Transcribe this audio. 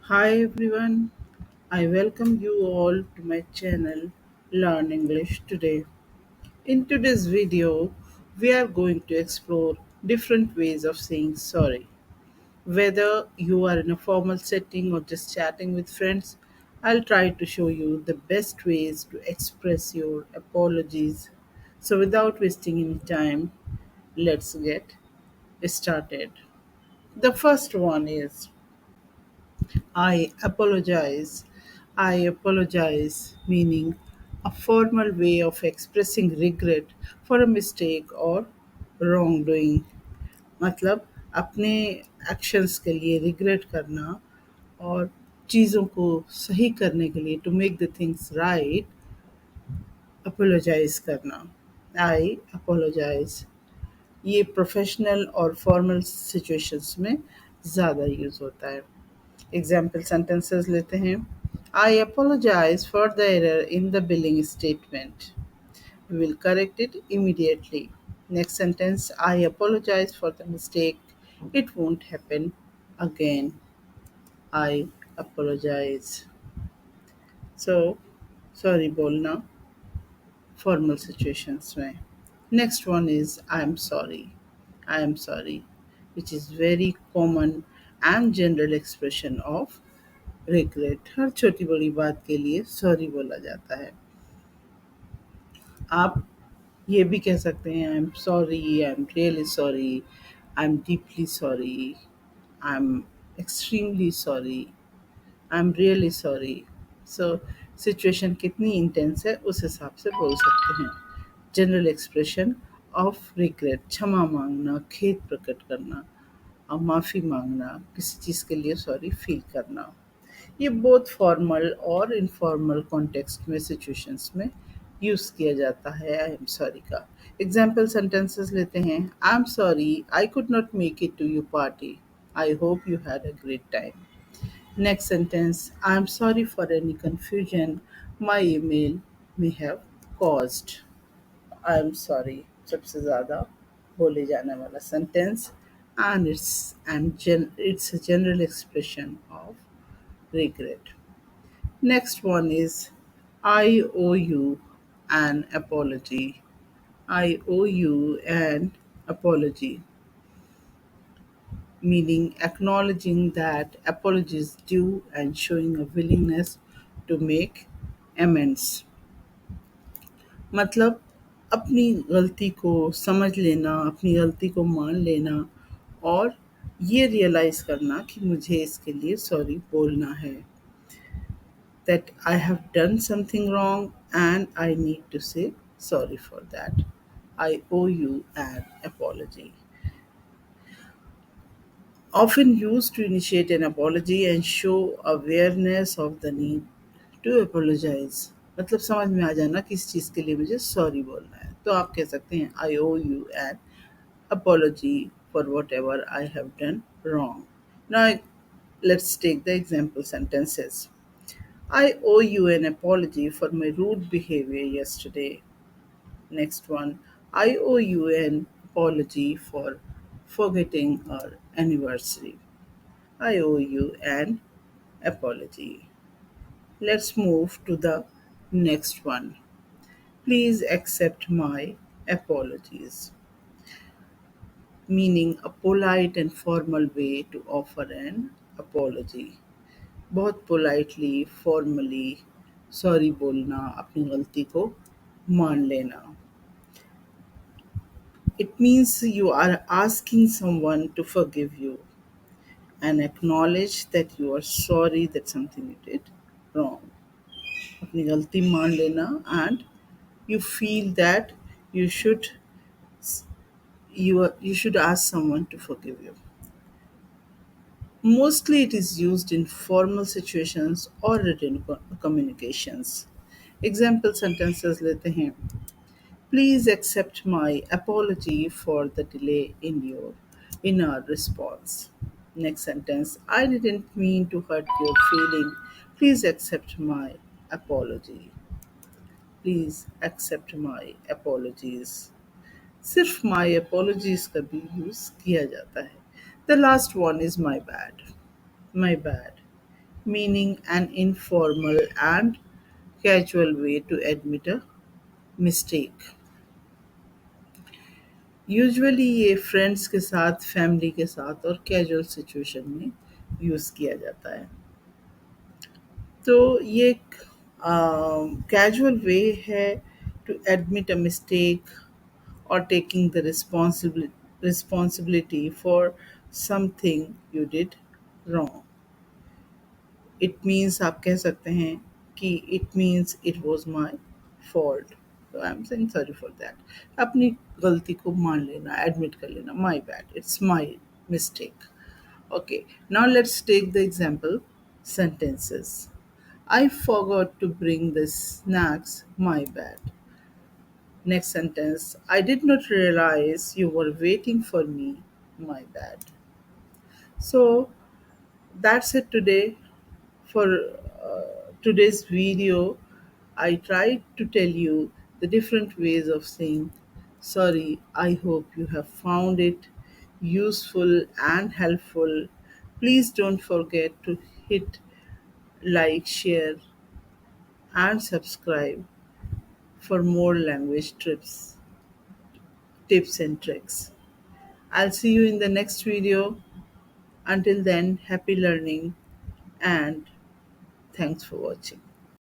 Hi everyone, I welcome you all to my channel Learn English Today. In today's video, we are going to explore different ways of saying sorry. Whether you are in a formal setting or just chatting with friends, I'll try to show you the best ways to express your apologies. So, without wasting any time, let's get started. The first one is I apologize. I apologize, meaning a formal way of expressing regret for a mistake or wrongdoing. मतलब अपने actions के लिए regret करना और चीज़ों को सही करने के लिए to make the things right apologise करना आई अपोलोजाइज ये प्रोफेशनल और फॉर्मल सिचुएशंस में ज़्यादा यूज़ होता है एग्जाम्पल सेंटेंसेस लेते हैं I apologise for the error in the billing statement we will correct it immediately next sentence I apologise for the mistake it won't happen again I apologise so sorry बोलना formal situations में next one is I am sorry which is very common and general expression of regret. हर छोटी बड़ी बात के लिए sorry बोला जाता है आप ये भी कह सकते हैं I am sorry I am really sorry I am deeply sorry I am extremely sorry I am really sorry so situation कितनी इंटेंस है उस हिसाब से बोल सकते हैं जनरल एक्सप्रेशन ऑफ रिग्रेट क्षमा मांगना खेद प्रकट करना और माफ़ी मांगना किसी चीज़ के लिए सॉरी फील करना ये बहुत फॉर्मल और इनफॉर्मल कॉन्टेक्स्ट में सिचुएशंस में यूज़ किया जाता है आई एम सॉरी का एग्जाम्पल सेंटेंसेस लेते हैं I am sorry I could not make it to you party I hope you had a great time next sentence I am sorry for any confusion my email may have caused I am sorry सबसे ज़्यादा बोले जाने वाला sentence and it's a general expression of regret. Next one is I owe you an apology. I owe you an apology, meaning acknowledging that apology is due and showing a willingness to make amends. मतलब अपनी गलती को समझ लेना, अपनी गलती को मान लेना और ये रियलाइज़ करना कि मुझे इसके लिए सॉरी बोलना है। That I have done something wrong and I need to say sorry for that. I owe you an apology. Often used to initiate an apology and show awareness of the need to apologize. मतलब समझ में आ जाना किस चीज़ के लिए मुझे sorry बोलना है तो आप कह सकते हैं I owe you an apology for whatever I have done wrong. Now, let's take the example sentences. I owe you an apology for my rude behavior yesterday. Next one. I owe you an apology for forgetting our anniversary. I owe you an apology. Let's move to the next one. Please accept my apologies, meaning a polite and formal way to offer an apology. बहुत politely formally sorry बोलना अपनी गलती को मान लेना it means you are asking someone to forgive you and acknowledge that you are sorry that something you did wrong अपनी गलती मान लेना and you feel that you should you should ask someone to forgive you. Mostly it is used in formal situations or written communications. Example sentences लेते हैं. Please accept my apology for the delay in our response. Next sentence. I didn't mean to hurt your feeling. Please accept my apology. Please accept my apologies. सिर्फ my apologies का भी use किया जाता है. The last one is my bad. My bad. meaning an informal and casual way to admit a mistake. Usually ये friends के साथ, family के साथ और कैजुअल सिचुएशन में यूज़ किया जाता है। तो ये एक कैजुअल वे है to admit a mistake or taking the responsibility for something you did wrong. It means आप कह सकते हैं कि it means it was my fault. So I'm saying sorry for that. अपनी गलती को मान लेना, admit कर लेना, my bad. It's my mistake. Okay, now let's take the example sentences. I forgot to bring the snacks, my bad. Next sentence. I did not realize you were waiting for me. My bad. So that's it today for today's video. I tried to tell you the different ways of saying sorry. I hope you have found it useful and helpful. Please don't forget to hit like, share, and subscribe for more language tips and tricks. I'll see you in the next video. Until then, happy learning and thanks for watching.